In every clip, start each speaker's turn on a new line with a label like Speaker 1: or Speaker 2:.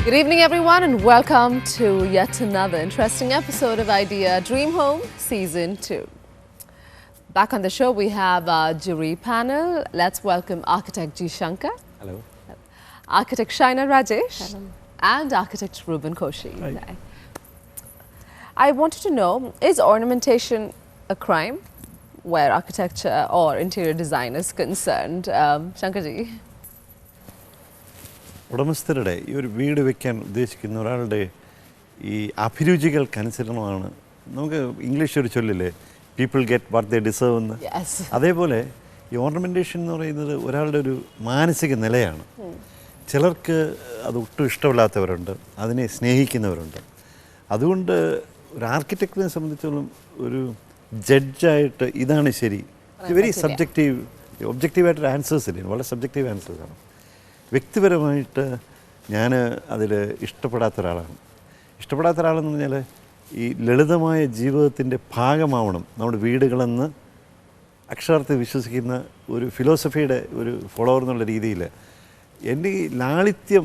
Speaker 1: Good evening, everyone, and welcome to yet another interesting episode of Idea Dream Home Season 2. Back on the show, we have our jury panel. Let's welcome Architect G. Shankar.
Speaker 2: Hello.
Speaker 1: Architect Shaina Rajesh.
Speaker 3: Hello.
Speaker 1: And Architect Ruben Koshi.
Speaker 2: Hi.
Speaker 1: I wanted to know, is ornamentation a crime where architecture or interior design is concerned? Shankarji.
Speaker 2: ഉടമസ്ഥരുടെ ഈ ഒരു വീട് വെക്കാൻ ഉദ്ദേശിക്കുന്ന ഒരാളുടെ ഈ അഭിരുചികൾക്കനുസരണമാണ് നമുക്ക് English ഒരു ചൊല്ലില്ലേ people get what they deserve എന്ന്. അതേപോലെ ഈ ഓർണമെൻറ്റേഷൻ എന്ന് പറയുന്നത് ഒരാളുടെ ഒരു മാനസിക നിലയാണ്. ചിലർക്ക് അത് ഒട്ടും ഇഷ്ടമില്ലാത്തവരുണ്ട്, അതിനെ സ്നേഹിക്കുന്നവരുണ്ട്. അതുകൊണ്ട് ഒരു ആർക്കിടെക്റ്റിനെ സംബന്ധിച്ചോളം ഒരു ജഡ്ജായിട്ട് ഇതാണ് ശരി, വെരി സബ്ജക്റ്റീവ്, ഒബ്ജക്റ്റീവായിട്ടൊരു ആൻസേഴ്സ് ഇല്ല, വളരെ സബ്ജക്റ്റീവ് ആൻസേഴ്സാണ്. വ്യക്തിപരമായിട്ട് ഞാൻ അതിൽ ഇഷ്ടപ്പെടാത്ത ഒരാളാണ്. ഇഷ്ടപ്പെടാത്ത ഒരാളെന്ന് പറഞ്ഞാൽ ഈ ലളിതമായ ജീവിതത്തിൻ്റെ ഭാഗമാവണം നമ്മുടെ വീടുകളെന്ന് അക്ഷരാർത്ഥത്തിൽ വിശ്വസിക്കുന്ന ഒരു ഫിലോസഫിയുടെ ഒരു ഫോളോവർ എന്നുള്ള രീതിയിൽ എൻ്റെ ഈ ലാളിത്യം,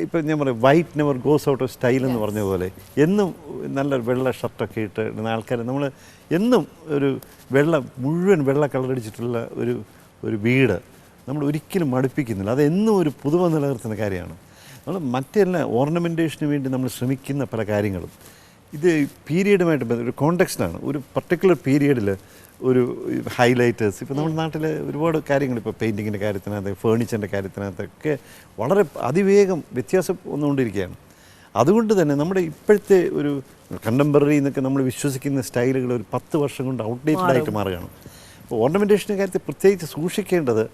Speaker 2: ഇപ്പം ഞാൻ പറയാം white never goes out of style എന്ന് പറഞ്ഞ പോലെ എന്നും നല്ല വെള്ള ഷർട്ടൊക്കെ ഇട്ട് ആൾക്കാർ നമ്മൾ എന്നും ഒരു മുഴുവൻ വെള്ള കളറടിച്ചിട്ടുള്ള ഒരു വീട് നമ്മൾ ഒരിക്കലും മടുപ്പിക്കുന്നില്ല. അതെന്നും ഒരു പുതുമ നിലനിർത്തുന്ന കാര്യമാണ്. നമ്മൾ മറ്റെല്ലാ ഓർണമെൻറ്റേഷന് വേണ്ടി നമ്മൾ ശ്രമിക്കുന്ന പല കാര്യങ്ങളും ഇത് പീരിയഡുമായിട്ട് ഒരു കോണ്ടെക്സ്റ്റാണ്. ഒരു പർട്ടിക്കുലർ പീരിയഡിൽ ഒരു ഹൈലൈറ്റേഴ്സ്, ഇപ്പോൾ നമ്മുടെ നാട്ടിൽ ഒരുപാട് കാര്യങ്ങൾ, ഇപ്പോൾ പെയിൻറ്റിങ്ങിൻ്റെ കാര്യത്തിനകത്ത്, ഫേർണിച്ചറിൻ്റെ കാര്യത്തിനകത്തൊക്കെ വളരെ അതിവേഗം വ്യത്യാസം വന്നുകൊണ്ടിരിക്കുകയാണ്. അതുകൊണ്ട് തന്നെ നമ്മുടെ ഇപ്പോഴത്തെ ഒരു കണ്ടംപററി എന്നൊക്കെ നമ്മൾ വിശ്വസിക്കുന്ന സ്റ്റൈലുകൾ ഒരു 10 വർഷം കൊണ്ട് ഔട്ട്ഡേറ്റഡ് ആയിട്ട് മാറുകയാണ്. അപ്പോൾ ഓർണമെൻറ്റേഷൻ്റെ കാര്യത്തിൽ പ്രത്യേകിച്ച് സൂക്ഷിക്കേണ്ടത്,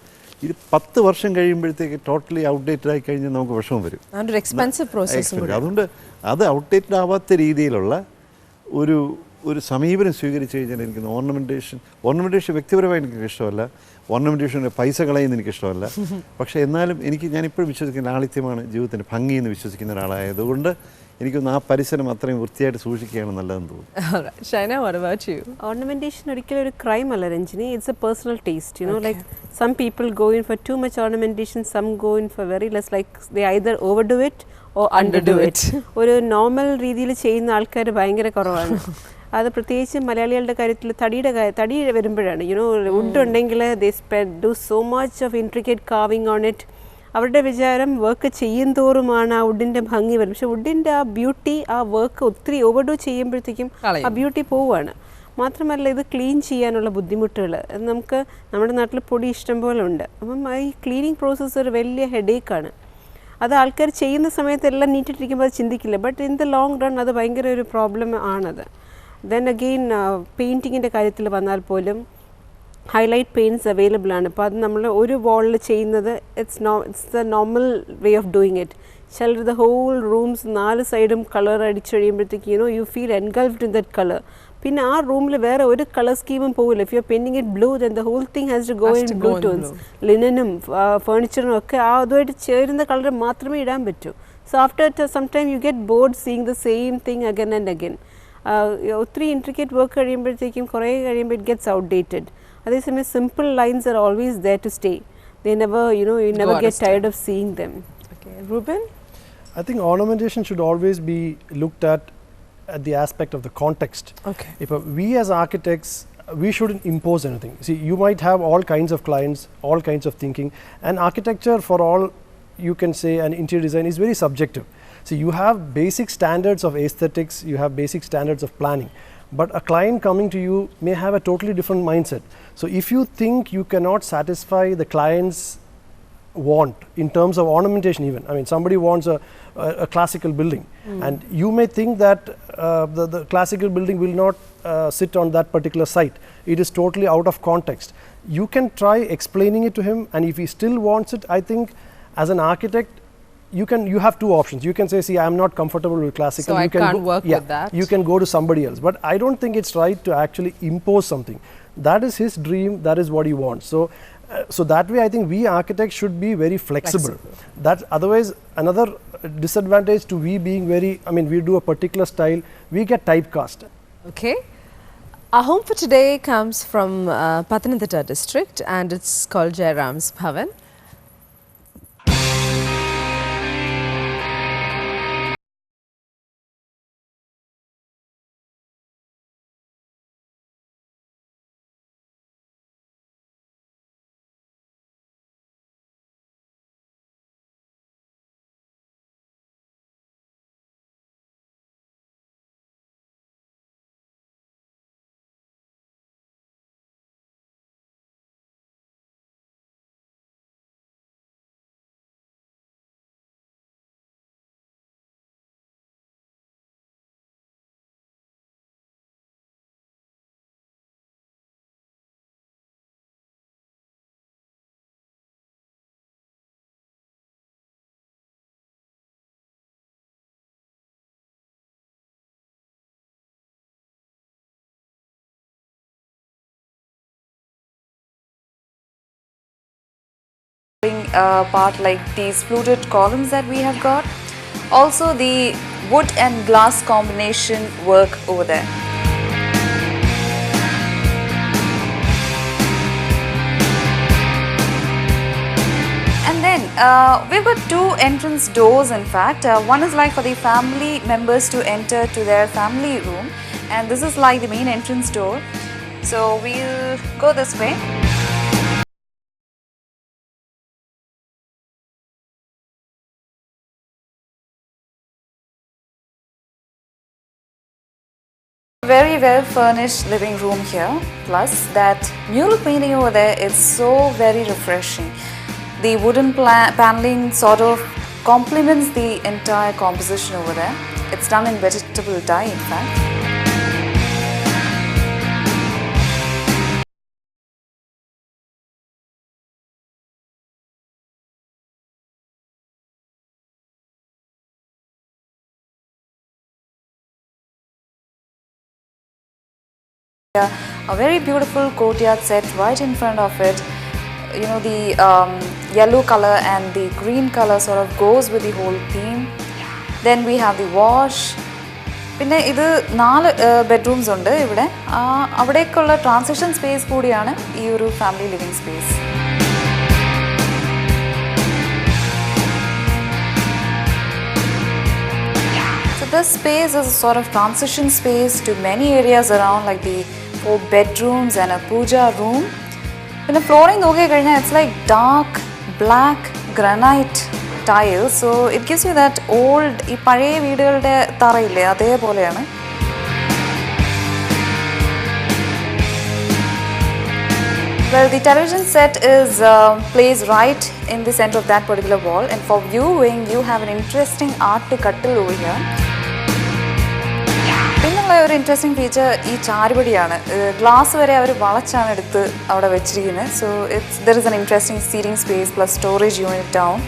Speaker 2: ഇത് 10 വർഷം കഴിയുമ്പോഴത്തേക്ക് ടോട്ടലി ഔട്ട്ഡേറ്റഡ് ആയി കഴിഞ്ഞാൽ നമുക്ക് വിഷമം വരും. അതുകൊണ്ട് അത് ഔട്ട്ഡേറ്റഡ് ആവാത്ത രീതിയിലുള്ള ഒരു സമീപനം സ്വീകരിച്ചു കഴിഞ്ഞാൽ എനിക്ക് ഓർണമെൻറ്റേഷൻ വ്യക്തിപരമായി എനിക്ക് ഇഷ്ടമല്ല, ഓർണമെൻറ്റേഷൻ്റെ പൈസ കളയുന്ന എനിക്കിഷ്ടമല്ല. പക്ഷേ എന്നാലും ഞാനിപ്പോഴും വിശ്വസിക്കുന്ന ലാളിത്യമാണ് ജീവിതത്തിൻ്റെ ഭംഗി എന്ന് വിശ്വസിക്കുന്ന ഒരാളായതുകൊണ്ട് എനിക്കൊന്ന് ആ പരിസരം അത്രയും വൃത്തിയായിട്ട് സൂക്ഷിക്കുകയാണ് നല്ലതെന്ന് തോന്നുന്നു.
Speaker 1: Shaina, what about you?
Speaker 3: Ornamentation ഒരിക്കലും ഒരു crime അല്ല Ranjini. It's a personal taste, you know, like some people go in for too much ornamentation, some go in for very less, like they either overdo it or underdo it. ഒരു normal രീതിയിൽ ചെയ്യുന്ന ആൾക്കാർ ഭയങ്കര കുറവാണ്. അത് പ്രത്യേകിച്ച് മലയാളികളുടെ കാര്യത്തിൽ തടി വരുമ്പോഴാണ്, യുനോ വുഡ് ഉണ്ടെങ്കിൽ they do so much of intricate calving on it. അവരുടെ വിചാരം വർക്ക് ചെയ്യും തോറുമാണ് ആ വുഡിൻ്റെ ഭംഗി വരും. പക്ഷെ വുഡിൻ്റെ ആ ബ്യൂട്ടി, ആ വർക്ക് ഒത്തിരി ഓവർഡു ചെയ്യുമ്പോഴത്തേക്കും ആ ബ്യൂട്ടി പോവുകയാണ്. മാത്രമല്ല ഇത് ക്ലീൻ ചെയ്യാനുള്ള ബുദ്ധിമുട്ടുകൾ നമുക്ക് നമ്മുടെ നാട്ടിൽ പൊടി ഇഷ്ടം പോലെ ഉണ്ട്. അപ്പം ഈ ക്ലീനിങ് പ്രോസസ്സ് ഒരു വലിയ ഹെഡേക്കാണ്. അത് ആൾക്കാർ ചെയ്യുന്ന സമയത്ത് എല്ലാം നീറ്റിട്ടിരിക്കുമ്പോൾ അത് ചിന്തിക്കില്ല, but in the long run അത് ഭയങ്കര ഒരു പ്രോബ്ലം ആണത്. ദെൻ അഗെയിൻ പെയിൻറ്റിങ്ങിൻ്റെ കാര്യത്തിൽ വന്നാൽ പോലും ഹൈലൈറ്റ് പെയിൻറ്റ്സ് അവൈലബിൾ ആണ്. അപ്പോൾ അത് നമ്മൾ ഒരു വാളിൽ ചെയ്യുന്നത് it's the normal way of doing it. ചിലർ ദ ഹോൾ റൂംസ് 4 സൈഡും കളർ അടിച്ചു കഴിയുമ്പോഴത്തേക്ക് you feel engulfed in that colour. പിന്നെ ആ റൂമിൽ വേറെ ഒരു കളർ സ്കീമും പോകില്ല. If you are painting it blue, then the whole thing has to go in blue tones. ലിനനും ഫേർണിച്ചറും ഒക്കെ അതുമായിട്ട് ചേരുന്ന കളർ മാത്രമേ ഇടാൻ പറ്റൂ. So after some time you get bored seeing the same thing again and again. ഒത്തിരി intricate work കഴിയുമ്പോഴത്തേക്കും കുറേ കഴിയുമ്പോൾ ഇറ്റ് ഗെറ്റ്സ് ഔട്ട്ഡേറ്റഡ്. അതേസമയം simple lines are always there to stay. They never, you never get tired of seeing them.
Speaker 1: Okay, Ruben?
Speaker 4: I think ornamentation should always be looked at the aspect of the context.
Speaker 1: Okay.
Speaker 4: If we as architects, we shouldn't impose anything. See, you might have all kinds of clients, all kinds of thinking, and architecture, for all you can say, and interior design is very subjective. So you have basic standards of aesthetics, you have basic standards of planning, but a client coming to you may have a totally different mindset. So if you think you cannot satisfy the client's want in terms of ornamentation, even, I mean, somebody wants a classical building, and you may think that the classical building will not sit on that particular site. It is totally out of context. You can try explaining it to him, and if he still wants it, I think as an architect, you have two options. You can say, see, I am not comfortable with classical.
Speaker 1: So
Speaker 4: you
Speaker 1: I can't work with that.
Speaker 4: You can go to somebody else. But I don't think it's right to actually impose something. That is his dream. That is what he wants. So that way, I think we architects should be very flexible. That otherwise, another disadvantage to we being very, I mean, we do a particular style, we get typecast.
Speaker 1: Okay. Our home for today comes from Pathanamthitta district, and it's called Jayaram's Bhavan.
Speaker 5: Part like these fluted columns that we have got. Also the wood and glass combination work over there. And then we've got two entrance doors in fact. One is like for the family members to enter to their family room, and this is like the main entrance door. So we'll go this way. Very well furnished living room here, plus that mural painting over there is so very refreshing. The wooden paneling sort of complements the entire composition over there. It's done in vegetable dye in fact. A very beautiful courtyard set right in front of it. You know, the yellow color and the green color sort of goes with the whole theme. Then we have the wash. പിന്നെ ഇത് 4 bedrooms ഉണ്ട് ഇവിടെ. അവിടേക്കുള്ള transition space കൂടിയാണ് ഈ ഒരു family living space. So this space is a sort of transition space to many areas around, like the 4 bedrooms and a puja room. In the flooring, it's like dark black granite tile, so it gives you that old പഴയ വീടുകളുടെ തറയില്ലേ അതേപോലെയാണ്. Well, the television set is placed right in the center of that particular wall, and for viewing you have an interesting art cuttle over here. പിന്നുള്ള ഒരു interesting feature ഈ ചാരുപടിയാണ്. Glass വരെ അവർ വളച്ചാണ് എടുത്ത് അവിടെ വെച്ചിരിക്കുന്നത്. So there is an interesting seating space plus storage unit down.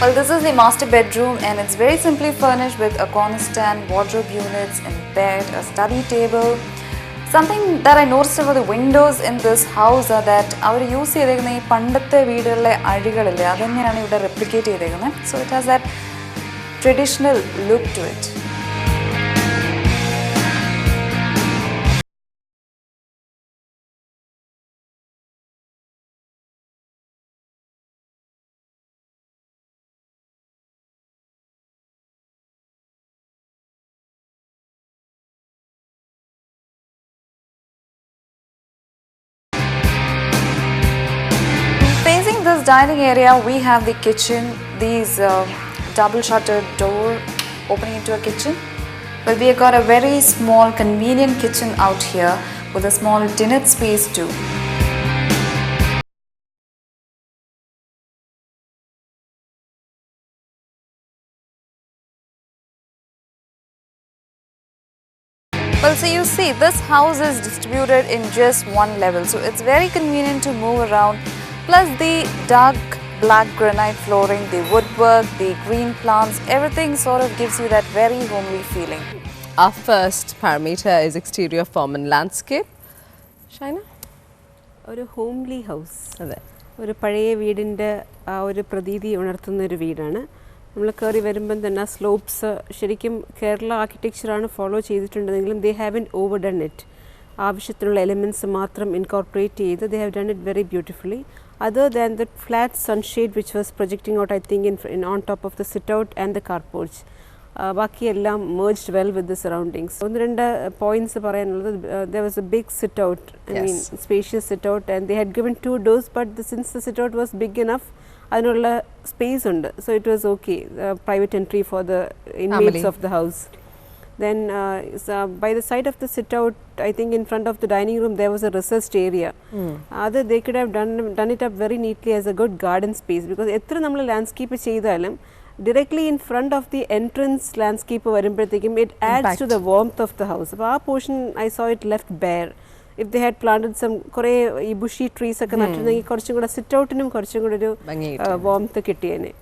Speaker 5: Well, this is the master bedroom and it's very simply furnished with a corner stand, wardrobe units, and bed, a study table. Something that I noticed about the windows in this house are that our use ചെയ്തേക്കുന്ന ഈ പണ്ടത്തെ വീടുകളിലെ അഴികളില്ലേ അതെങ്ങനെയാണ് ഇവിടെ replicate ചെയ്തേക്കുന്നത്. So it has that traditional look to it. Facing this dining area, we have the kitchen. These double shuttered door opening into a kitchen. Well, we have got a very small, convenient kitchen out here with a small dinner space too. Well, so you see, this house is distributed in just one level, so it's very convenient to move around. Plus the dark black granite flooring, the woodwork, the green plants, everything sort of gives you that very homely feeling.
Speaker 1: Our first parameter is exterior form and landscape. Shaina?
Speaker 3: ഒരു homely house.
Speaker 1: അതെ,
Speaker 3: ഒരു പഴയ വീടിൻ്റെ ആ ഒരു പ്രതീതി ഉണർത്തുന്നൊരു വീടാണ്. നമ്മൾ കയറി വരുമ്പം തന്നെ സ്ലോപ്സ് ശരിക്കും കേരള ആർക്കിടെക്ചറാണ് ഫോളോ ചെയ്തിട്ടുണ്ടെങ്കിലും ദേ ഹാവൻ ഓവർ ഡൺ ഇറ്റ്. ആവശ്യത്തിനുള്ള എലിമെൻറ്റ്സ് മാത്രം ഇൻകോർപ്പറേറ്റ് ചെയ്ത് they have done it very beautifully. Other than the flat sunshade which was projecting out, I think in on top of the sit out and the car porch, ബാക്കി എല്ലാം merged well with the surroundings. ഒന്ന് രണ്ട് points പറയാനുള്ളത്, there was a big sit out, I mean spacious sit out, and they had given 2 doors, but since the sit out was big enough, അതിനുള്ള space ഉണ്ട്, so it was okay, private entry for the inmates of the house. Then by the side of the sit out, I think in front of the dining room there was a recessed area. Other they could have done it up very neatly as a good garden space, because എത്ര നമ്മൾ landscape ചെയ്താലും directly in front of the entrance landscape വരുമ്പോഴത്തേക്കും it adds to the warmth of the house. അപ്പോൾ ആ portion I saw it left bare. If they had planted some കുറേ ഈ bushy trees ഒക്കെ നട്ടിരുന്നെങ്കിൽ കുറച്ചും കൂടെ sit outനും കുറച്ചും കൂടെ ഒരു warmth കിട്ടിയേനെ.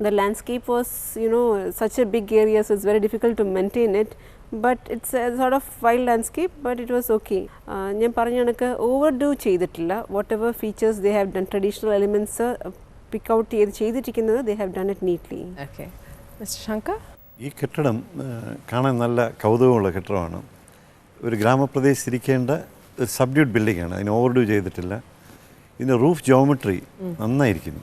Speaker 3: The landscape was, you know, such a big area, so it's very difficult to maintain it. but it's a sort of wild landscape, but it was okay. ഞാൻ പറഞ്ഞ കണക്ക് overdo ചെയ്തിട്ടില്ല. Whatever features they have done, traditional elements pick out ചെയ്തിരിക്കുന്നത്, they have done it neatly.
Speaker 1: Okay. Mr. Shankar?
Speaker 2: ഈ കെട്ടിടം കാണാൻ നല്ല കൗതുകമുള്ള കെട്ടിടമാണ്. ഒരു ഗ്രാമപ്രദേശത്തിരിക്കേണ്ട ഒരു സബ്ഡ്യൂട്ട് ബിൽഡിംഗ് ആണ്. അതിന് ഓവർഡ്യൂ ചെയ്തിട്ടില്ല. ഇതിൻ്റെ റൂഫ് ജോമെട്രി നന്നായിരിക്കുന്നു.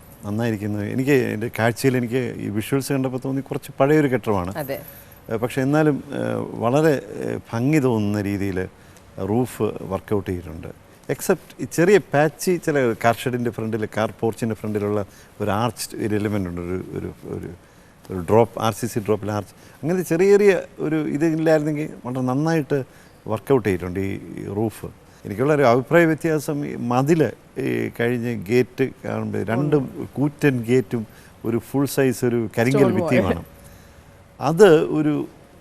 Speaker 2: എനിക്ക് എൻ്റെ കാഴ്ചയിൽ എനിക്ക് ഈ വിഷ്വൽസ് കണ്ടപ്പോൾ തോന്നി കുറച്ച് പഴയൊരു കെട്ടിടമാണ്. പക്ഷേ എന്നാലും വളരെ ഭംഗി തോന്നുന്ന രീതിയിൽ റൂഫ് വർക്കൗട്ട് ചെയ്തിട്ടുണ്ട്. എക്സെപ്റ്റ് ഈ ചെറിയ പാച്ചി ചില കാർ ഷെഡിൻ്റെ ഫ്രണ്ടിൽ, കാർ പോർച്ചിൻ്റെ ഫ്രണ്ടിലുള്ള ഒരു ആർച്ച് ഒരു എലിമെൻ്റ് ഉണ്ട്, ഒരു ഡ്രോപ്പ്, RCC ഡ്രോപ്പിൽ ആർച്ച്, അങ്ങനെ ചെറിയ ഒരു ഇതില്ലായിരുന്നെങ്കിൽ വളരെ നന്നായിട്ട് വർക്കൗട്ട് ചെയ്തിട്ടുണ്ട് ഈ റൂഫ്. എനിക്കുള്ളൊരു അഭിപ്രായ വ്യത്യാസം, ഈ മതിൽ കഴിഞ്ഞ് ഗേറ്റ് കാണുമ്പോൾ രണ്ടും കൂറ്റൻ ഗേറ്റും ഒരു ഫുൾ സൈസ് ഒരു കരിങ്കൽ ഭിത്തിയുമാണ്. അത്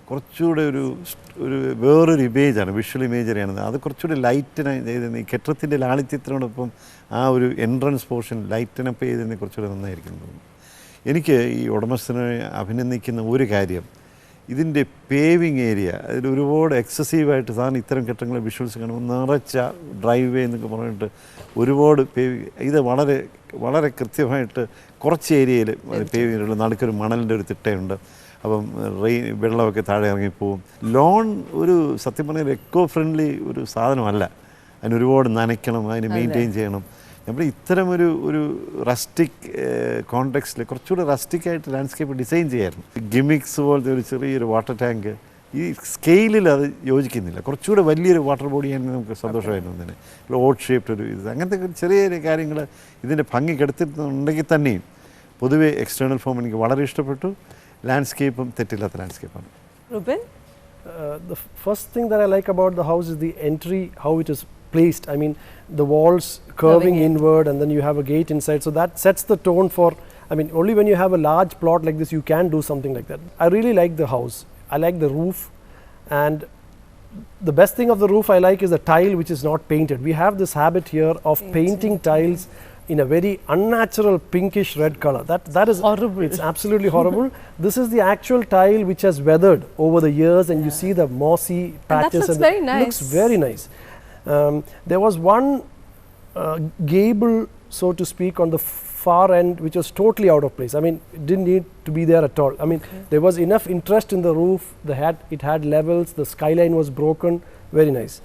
Speaker 2: കുറച്ചുകൂടെ ഒരു വേറൊരു ഇമേജാണ്, വിഷ്വൽ ഇമേജറിയാണ്. അത് കുറച്ചുകൂടി ലൈറ്റിനായി ചെയ്തിരുന്ന ഈ കെട്ടിടത്തിൻ്റെ ലാളിത്യത്തിനോടൊപ്പം ആ ഒരു എൻട്രൻസ് പോർഷൻ ലൈറ്റിനപ്പ് ചെയ്തിരുന്ന കുറച്ചുകൂടെ നന്നായിരിക്കുന്നു തോന്നുന്നു. എനിക്ക് ഈ ഉടമസ്ഥനെ അഭിനന്ദിക്കുന്ന ഒരു കാര്യം, ഇതിൻ്റെ പേവിങ് ഏരിയ, അതിൽ ഒരുപാട് എക്സസീവായിട്ട് സാധാരണ ഇത്തരം കെട്ടിടങ്ങളെ വിഷ്വൽസ് കാണുമ്പോൾ നിറച്ച ഡ്രൈവ് വേ എന്നൊക്കെ പറഞ്ഞിട്ട് ഒരുപാട് ഇത് വളരെ കൃത്യമായിട്ട് കുറച്ച് ഏരിയയിൽ പേവിങ്ങുള്ള നടുക്കൊരു മണലിൻ്റെ ഒരു തിട്ടയുണ്ട്. അപ്പം വെള്ളമൊക്കെ താഴെ ഇറങ്ങിപ്പോവും. ലോൺ സത്യം പറഞ്ഞാൽ എക്കോ ഫ്രണ്ട്ലി ഒരു സാധനമല്ല. അതിനൊരുപാട് നനയ്ക്കണം, അതിന് മെയിൻറ്റെയിൻ ചെയ്യണം. നമ്മൾ ഇത്തരം ഒരു റസ്റ്റിക് കോണ്ടെക്സ്റ്റിൽ കുറച്ചുകൂടെ റസ്റ്റിക്കായിട്ട് ലാൻഡ്സ്കേപ്പ് ഡിസൈൻ ചെയ്യായിരുന്നു. ഗിമിക്സ് പോലത്തെ ഒരു ചെറിയൊരു വാട്ടർ ടാങ്ക് ഈ സ്കെയിലിൽ അത് യോജിക്കുന്നില്ല. കുറച്ചുകൂടെ വലിയൊരു വാട്ടർ ബോഡി ആണെങ്കിൽ നമുക്ക് സന്തോഷമായിരുന്നു. അതിന് ഓട്ട് ഷേപ്ഡ് ഒരു അങ്ങനത്തെ ചെറിയ ചെറിയ കാര്യങ്ങൾ ഇതിൻ്റെ ഭംഗി കെടുത്തിട്ടുണ്ടെങ്കിൽ തന്നെയും പൊതുവെ എക്സ്റ്റേണൽ ഫോം എനിക്ക് വളരെ ഇഷ്ടപ്പെട്ടു. ലാൻഡ്സ്കേപ്പും തെറ്റില്ലാത്ത ലാൻഡ്സ്കേപ്പാണ്.
Speaker 1: Ruben?
Speaker 4: The first thing that I like about the house is the entry, how it is placed. I mean, the walls curving inward and then you have a gate inside. So that sets the tone for, only when you have a large plot like this, you can do something like that. I really like the house. I like the roof, and the best thing of the roof I like is the tile which is not painted. We have this habit here of painting tiles in a very unnatural pinkish red color. That is
Speaker 1: horrible.
Speaker 4: It's absolutely horrible. This is the actual tile which has weathered over the years, and you see the mossy patches.
Speaker 1: And that looks very nice.
Speaker 4: Looks very nice. There was one gable, so to speak, on the far end which was totally out of place. It didn't need to be there at all. There was enough interest in the roof. It had levels. The skyline was broken. Very nice.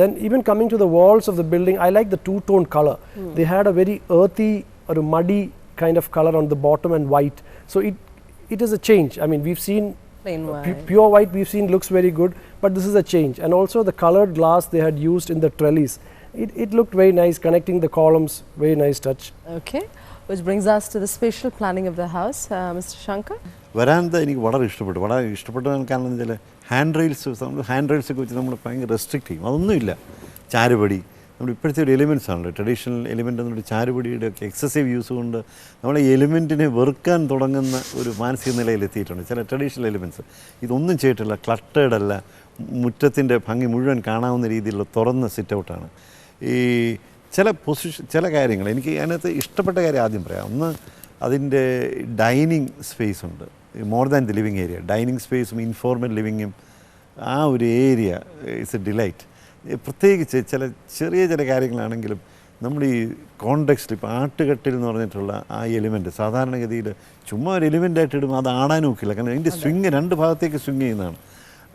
Speaker 4: Then even coming to the walls of the building, I like the two-tone color. They had a very earthy or a muddy kind of color on the bottom and white. So it is a change. We've seen pure white, we've seen looks very good, but this is a change. And also the colored glass they had used in the trellis. It looked very nice, connecting the columns, very nice touch.
Speaker 1: Okay, which brings us to the spatial planning of the house. Mr. Shankar?
Speaker 2: വരാന്ത എനിക്ക് വളരെ ഇഷ്ടപ്പെട്ടു. കാരണം എന്ന് വെച്ചാൽ hand റെയിൽസൊക്കെ വെച്ച് നമ്മൾ ഭയങ്കര restrict ചെയ്യും. അതൊന്നുമില്ല. ചാരുപടി നമ്മൾ ഇപ്പോഴത്തെ ഒരു എലിമെൻറ്റ്സ് ആണല്ലോ, ട്രഡീഷണൽ എലിമെൻ്റ് എന്നുള്ള ചാരുപടിയുടെ ഒക്കെ എക്സസീവ് യൂസ് കൊണ്ട് നമ്മൾ ഈ എലിമെൻറ്റിനെ വെറുക്കാൻ തുടങ്ങുന്ന ഒരു മാനസിക നിലയിലെത്തിയിട്ടുണ്ട് ചില ട്രഡീഷണൽ എലിമെൻറ്റ്സ്. ഇതൊന്നും ചെയ്തിട്ടില്ല, ക്ലട്ടേഡ് അല്ല, മുറ്റത്തിൻ്റെ ഭംഗി മുഴുവൻ കാണാവുന്ന രീതിയിലുള്ള തുറന്ന സിറ്റ് ഔട്ടാണ്. ഈ ചില കാര്യങ്ങൾ എനിക്ക് അതിനകത്ത് ഇഷ്ടപ്പെട്ട കാര്യം ആദ്യം പറയാം. ഒന്ന്, അതിൻ്റെ ഡൈനിങ് സ്പേസ് ഉണ്ട്, more than the living area. Dining സ്പേസും ഇൻഫോർമൽ ലിവിങ്ങും ആ ഒരു ഏരിയ ഇറ്റ്സ് എ ഡിലൈറ്റ്. പ്രത്യേകിച്ച് ചെറിയ കാര്യങ്ങളാണെങ്കിലും നമ്മൾ ഈ കോണ്ടെക്സ്റ്റിൽ ഇപ്പോൾ ആട്ടുകട്ടിൽ എന്ന് പറഞ്ഞിട്ടുള്ള ആ എലിമെൻറ്റ് സാധാരണഗതിയിൽ ചുമ്മാ ഒരു എലിമെൻ്റായിട്ട് ഇടുമ്പോൾ അത് ആടാനും ഒക്കില്ല. കാരണം അതിൻ്റെ സ്വിങ് രണ്ട് ഭാഗത്തേക്ക് സ്വിങ് ചെയ്യുന്നതാണ്.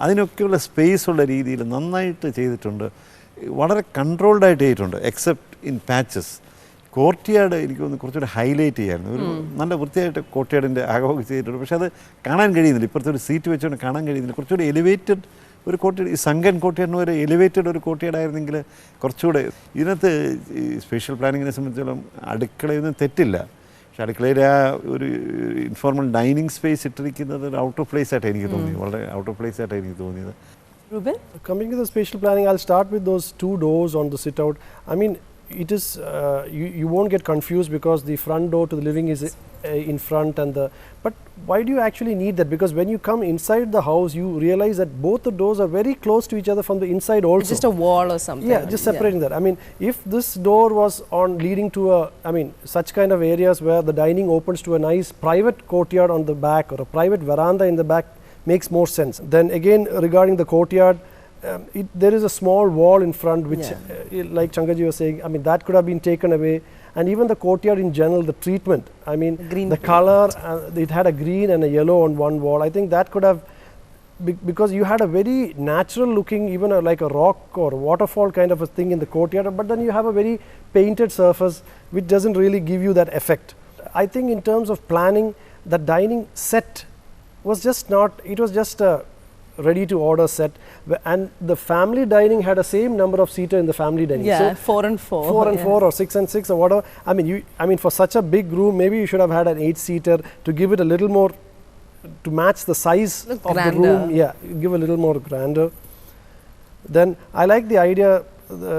Speaker 2: അതിനൊക്കെയുള്ള സ്പേസുള്ള രീതിയിൽ നന്നായിട്ട് ചെയ്തിട്ടുണ്ട്. വളരെ കൺട്രോൾഡായിട്ട് ചെയ്തിട്ടുണ്ട്, എക്സെപ്റ്റ് ഇൻ പാച്ചസ്. കോർട്ട്യാർഡ് എനിക്ക് തോന്നുന്നു കുറച്ചുകൂടെ ഹൈലൈറ്റ് ചെയ്യായിരുന്നു. ഒരു നല്ല വൃത്തിയായിട്ട് കോർട്ട്യാർഡിൻ്റെ ആകെ ചെയ്തിട്ടുണ്ട്. പക്ഷേ അത് കാണാൻ കഴിയുന്നില്ല. ഇപ്പോഴത്തെ ഒരു സീറ്റ് വെച്ചുകൊണ്ട് കാണാൻ കഴിയുന്നില്ല. കുറച്ചുകൂടി എലിവേറ്റഡ് ഒരു കോർട്ട്യാർഡ്, ഈ സംഘൻ കോർട്ട്യാർഡിന് ഒരു എലിവേറ്റഡ് ഒരു കോർട്ട്യാർഡ് ആയിരുന്നെങ്കിൽ കുറച്ചുകൂടെ. ഇതിനകത്ത് ഈ സ്പേഷ്യൽ പ്ലാനിങ്ങിനെ സംബന്ധിച്ചോളം അടുക്കളയൊന്നും തെറ്റില്ല. പക്ഷേ അടുക്കളയിൽ ആ ഒരു ഇൻഫോർമൽ ഡൈനിങ് സ്പേസ് ഇട്ടിരിക്കുന്നത് ഒരു ഔട്ട് ഓഫ് പ്ലേസ് ആയിട്ട് എനിക്ക് തോന്നി, വളരെ ഔട്ട് ഓഫ് പ്ലേസ് ആയിട്ട് എനിക്ക് തോന്നിയത്.
Speaker 1: Ruben?
Speaker 4: Coming to the spatial planning, I'll start with those two doors on the sit out. It is you won't get confused because the front door to the living is in front but why do you actually need that? Because when you come inside the house, you realize that both the doors are very close to each other from the inside also.
Speaker 1: It's just a wall or something.
Speaker 4: Yeah, just separating that. If this door was leading to such kind of areas where the dining opens to a nice private courtyard on the back or a private veranda in the back, makes more sense. Then again, regarding the courtyard, there is a small wall in front which, like Changaji was saying, I mean, that could have been taken away. And even the courtyard in general, the treatment, I mean, the color, it had a green and a yellow on one wall. I think that could have, because you had a very natural looking, even like a rock or waterfall kind of a thing in the courtyard, but then you have a very painted surface which doesn't really give you that effect. I think in terms of planning, the dining set was just not, it was just a ready to order set, and the family dining had the same number of seater in the family dining.
Speaker 1: Yeah,
Speaker 4: so
Speaker 1: 4 and 4.
Speaker 4: 4 and 4 or 6 and 6 or whatever. I mean, for such a big room, maybe you should have had an 8-seater to give it a little more, to match the size of the room. Yeah, give a little more grandeur. Then I like the idea,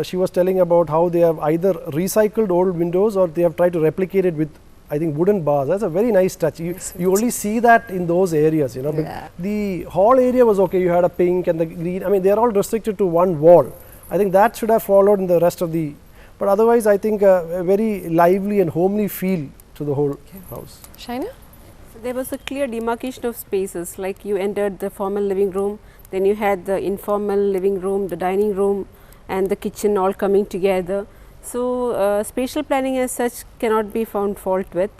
Speaker 4: she was telling about how they have either recycled old windows or they have tried to replicate it with, I think, wooden bars. That's a very nice touch. You only see that in those areas, you know. But the hall area was okay. You had a pink and the green. I mean, they are all restricted to one wall. I think that should have followed in the rest of the. But otherwise, I think a very lively and homely feel to the whole house.
Speaker 1: Shaina?
Speaker 3: There was a clear demarcation of spaces. Like you entered the formal living room, then you had the informal living room, the dining room, and the kitchen all coming together. So, spatial planning as such cannot be found fault with.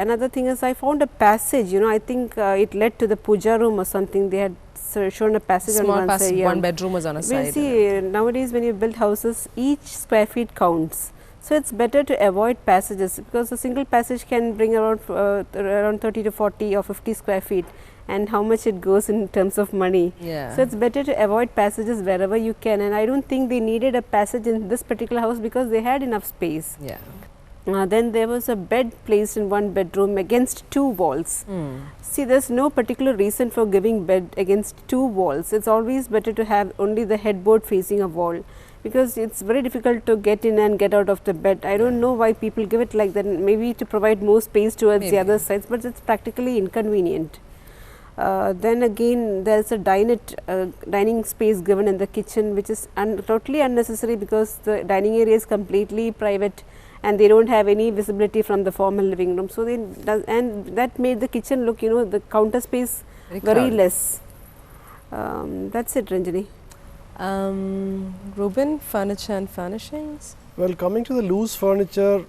Speaker 3: Another thing is I found a passage, you know, I think it led to the puja room or something. They had shown a passage
Speaker 1: Small
Speaker 3: on one side.
Speaker 1: One bedroom was on a side.
Speaker 3: Well, see, nowadays when you build houses, each square feet counts. So, it is better to avoid passages, because a single passage can bring around 30 to 40 or 50 square feet, and how much it goes in terms of money.
Speaker 1: Yeah.
Speaker 3: So, it is better to avoid passages wherever you can, and I do not think they needed a passage in this particular house because they had enough space.
Speaker 1: Yeah.
Speaker 3: Then there was a bed placed in one bedroom against 2 walls. See, there is no particular reason for giving bed against 2 walls. It is always better to have only the headboard facing a wall, because it is very difficult to get in and get out of the bed. I don't know why people give it like that, maybe to provide more space towards the other sides, but it is practically inconvenient. Then again, there is a dining space given in the kitchen, which is totally unnecessary, because the dining area is completely private and they do not have any visibility from the formal living room. So, and that made the kitchen look, you know, the counter space very less. That is it, Ranjini.
Speaker 1: Ruben, furniture and furnishings?
Speaker 4: Well, coming to the loose furniture,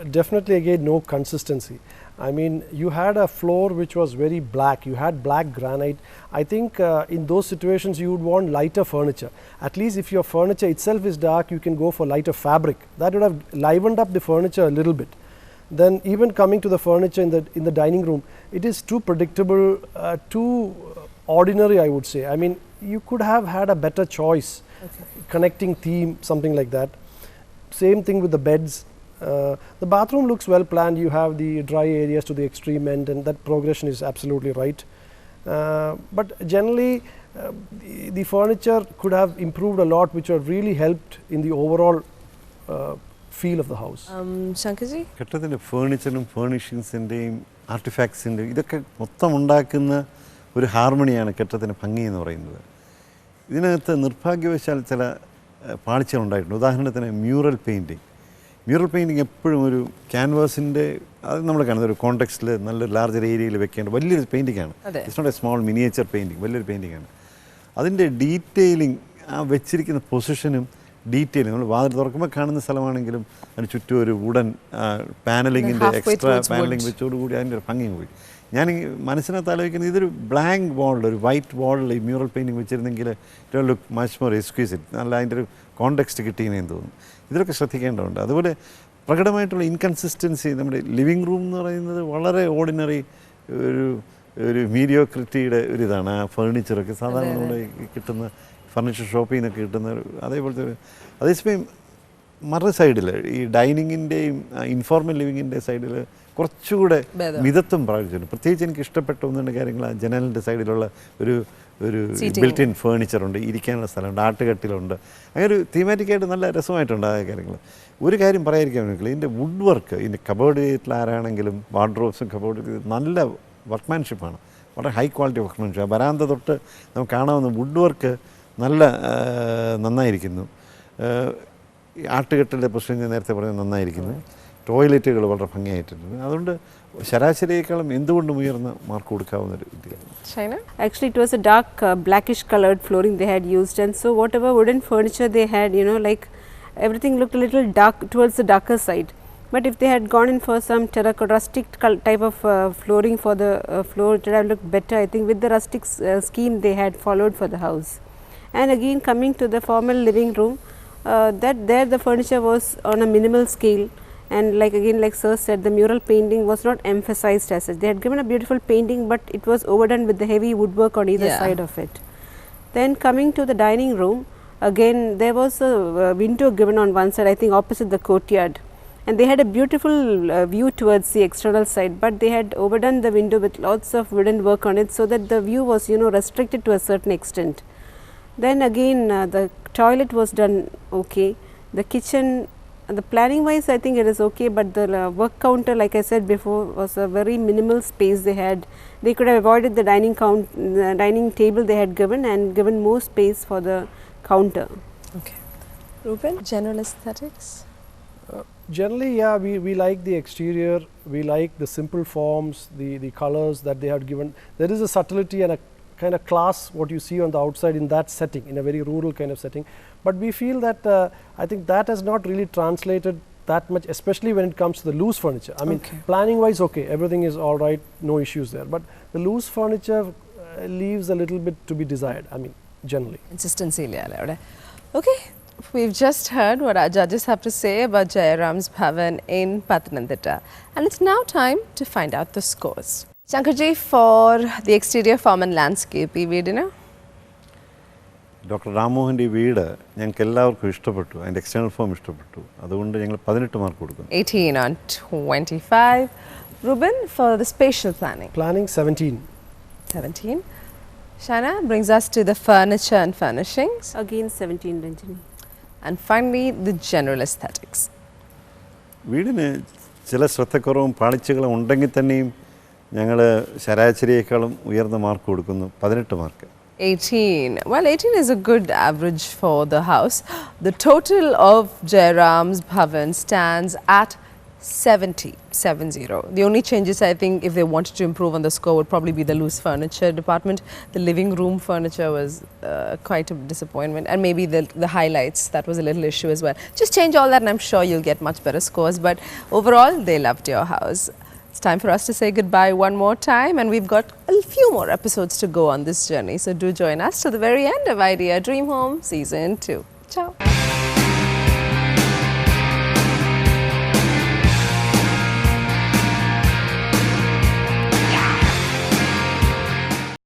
Speaker 4: definitely again no consistency. I mean, you had a floor which was very black, you had black granite. I think in those situations you would want lighter furniture. At least if your furniture itself is dark, you can go for lighter fabric. That would have livened up the furniture a little bit. Then even coming to the furniture in the dining room, it is too predictable, too ordinary, I would say. I mean, you could have had a better choice, connecting theme, something like that. Same thing with the beds. The bathroom looks well planned. You have the dry areas to the extreme end, and that progression is absolutely right. But generally, the furniture could have improved a lot, which have really helped in the overall feel of the house.
Speaker 1: Shankarji?
Speaker 2: Kettadinte furniture and furnishings and artifacts and idakke mottham undaakkunna oru harmony-aanu kettadinte bhangi ennu parayunnathu. ഇതിനകത്ത് നിർഭാഗ്യവശാൽ ചില പാളിച്ചകൾ ഉണ്ടായിട്ടുണ്ട്. ഉദാഹരണത്തിന് mural painting എപ്പോഴും ഒരു ക്യാൻവാസിൻ്റെ, അത് നമ്മൾ കാണുന്നത് ഒരു കോണ്ടെക്സ്റ്റിൽ നല്ലൊരു ലാർജർ ഏരിയയിൽ വെക്കേണ്ട വലിയൊരു പെയിൻറ്റിങ്ങാണ്. It's not a small miniature painting, വലിയൊരു പെയിൻറ്റിങ്ങാണ്. അതിൻ്റെ ഡീറ്റെയിലിംഗ്, ആ വെച്ചിരിക്കുന്ന പൊസിഷനും ഡീറ്റെയിലിംഗ്, നമ്മൾ വാതിൽ തുറക്കുമ്പോൾ കാണുന്ന സ്ഥലമാണെങ്കിലും അതിന് ചുറ്റും ഒരു വുഡൻ പാനലിങ്ങിൻ്റെ എക്സ്ട്രാ പാനലിംഗ് വെച്ചോടുകൂടി അതിൻ്റെ ഒരു ഭംഗി പോയി. ഞാൻ മനസ്സിനകത്ത് ആലോചിക്കുന്നത്, ഇതൊരു ബ്ലാങ്ക് വാളിൽ, ഒരു വൈറ്റ് വാളിൽ ഈ മ്യൂറൽ പെയിൻറ്റിങ് വെച്ചിരുന്നെങ്കിൽ it will look much more exquisite, നല്ല അതിൻ്റെ ഒരു കോണ്ടെക്സ്റ്റ് കിട്ടിയെന്ന് തോന്നുന്നു. ഇതിലൊക്കെ ശ്രദ്ധിക്കേണ്ടതുണ്ട്. അതുപോലെ പ്രകടമായിട്ടുള്ള ഇൻകൺസിസ്റ്റൻസി, നമ്മുടെ ലിവിങ് റൂം എന്ന് പറയുന്നത് വളരെ ഓർഡിനറി ഒരു മീഡിയോക്രിറ്റിയുടെ ഒരിതാണ്. ആ ഫർണിച്ചറൊക്കെ സാധാരണ നമ്മുടെ കിട്ടുന്ന ഫർണിച്ചർ ഷോപ്പിൽ നിന്നൊക്കെ കിട്ടുന്ന അതേപോലത്തെ. അതേസമയം മറു സൈഡിൽ ഈ ഡൈനിങ്ങിൻ്റെയും ഇൻഫോർമൽ ലിവിങ്ങിൻ്റെ സൈഡിൽ കുറച്ചുകൂടെ മിതത്വം പ്രാപിച്ചിട്ടുണ്ട്. പ്രത്യേകിച്ച് എനിക്ക് ഇഷ്ടപ്പെട്ട ഒന്ന് രണ്ട് കാര്യങ്ങൾ, ആ ജനലിൻ്റെ സൈഡിലുള്ള ഒരു ബിൽറ്റ് ഇൻ ഫേർണിച്ചറുണ്ട്, ഇരിക്കാനുള്ള സ്ഥലമുണ്ട്, ആട്ടുകട്ടിലുണ്ട്. അങ്ങനെ ഒരു തീമാറ്റിക്കായിട്ട് നല്ല രസമായിട്ടുണ്ട് ആ കാര്യങ്ങൾ. ഒരു കാര്യം പറയാതിരിക്കാൻ പറ്റില്ല, ഇതിൻ്റെ വുഡ് വർക്ക്, ഇതിൻ്റെ കബോർഡ് ചെയ്തിട്ടുള്ള ആരാണെങ്കിലും വാർഡ്രോബ്സും കബോർഡ് നല്ല വർക്ക്മാൻഷിപ്പാണ്, വളരെ ഹൈ ക്വാളിറ്റി വർക്ക്മാൻഷിപ്പ്. വരാന്ത തൊട്ട് നമുക്ക് കാണാവുന്ന വുഡ് വർക്ക് നല്ല നന്നായിരിക്കുന്നു. ആട്ടുകെട്ടിലെ പ്രശ്നം ഞാൻ നേരത്തെ പറഞ്ഞത് നന്നായിരിക്കുന്നു. ടോയ്ലറ്റുകൾ വളരെ ഭംഗിയായിട്ടുണ്ട്. അതുകൊണ്ട് ശരാശരിയേക്കാളും എന്തുകൊണ്ടും ഉയർന്ന മാർക്ക് കൊടുക്കാവുന്ന ഒരു വിദ്യയാണ്.
Speaker 1: China?
Speaker 3: Actually, it was a dark blackish colored flooring they had used, and so whatever wooden furniture they had, you know, like everything looked a little dark towards the darker side. But if they had gone in for some terracotta rustic type of flooring for the floor, it would have looked better, I think, with the rustic scheme they had followed for the house. And again, coming to the formal living room, that there the furniture was on a minimal scale, and like again, like sir said, the mural painting was not emphasized as such. They had given a beautiful painting, but it was overdone with the heavy woodwork on either side of it. Then coming to the dining room, again there was a window given on one side, I think opposite the courtyard, and they had a beautiful view towards the external side, but they had overdone the window with lots of wooden work on it, so that the view was, you know, restricted to a certain extent. Then again, the toilet was done okay. The kitchen, the planning wise, I think it is okay, but the work counter, like I said before, was a very minimal space they had. They could have avoided the dining table they had given and given more space for the counter.
Speaker 1: Okay. Ruben, general aesthetics?
Speaker 4: Generally, yeah, we like the exterior, we like the simple forms, the colors that they had given. There is a subtlety and a kind of class what you see on the outside in that setting, in a very rural kind of setting. But we feel that I think that has not really translated that much, especially when it comes to the loose furniture. I mean, planning wise, okay, everything is all right, no issues there. But the loose furniture leaves a little bit to be desired, I mean, generally.
Speaker 1: Consistency. Okay, we've just heard what our judges have to say about Jayaram's Bhavan in Pathanamthitta. And it's now time to find out the scores. Shankarji, for the exterior form and landscape, ഈ വീടിന്
Speaker 2: doctor രാമോഹൻ്റെ ഈ വീട് ഞങ്ങൾക്ക് എല്ലാവർക്കും ഇഷ്ടപ്പെട്ടു, അതിൻ്റെ external form ഇഷ്ടപ്പെട്ടു, അതുകൊണ്ട് ഞങ്ങൾ 18 മാർക്ക് കൊടുക്കുന്നു.
Speaker 1: 18 on 25. Ruben, for the spatial planning?
Speaker 4: Planning 17.
Speaker 1: 17. Shana brings us to the furniture and furnishings.
Speaker 3: Again 17, Ranjini.
Speaker 1: And finally, the general aesthetics.
Speaker 2: വീടിന് ചില ശ്രദ്ധക്കുറവും പാളിച്ചകളും ഉണ്ടെങ്കിൽ തന്നെയും ഞങ്ങൾ ശരാശരിയേക്കാളും ഉയർന്ന മാർക്ക് കൊടുക്കുന്നു, 18 mark.
Speaker 1: 18. Well, 18 is a good average for the house. The total of Jayaram's Bhavan stands at 70. The only changes, I think, if they wanted to improve on the score, would probably be the loose furniture department. The living room furniture was quite a disappointment, and maybe the highlights, that was a little issue as well. Just change all that and I'm sure you'll get much better scores, but overall they loved your house. It's time for us to say goodbye one more time, and we've got a few more episodes to go on this journey, so do join us to the very end of Idea Dream Home Season 2. Ciao.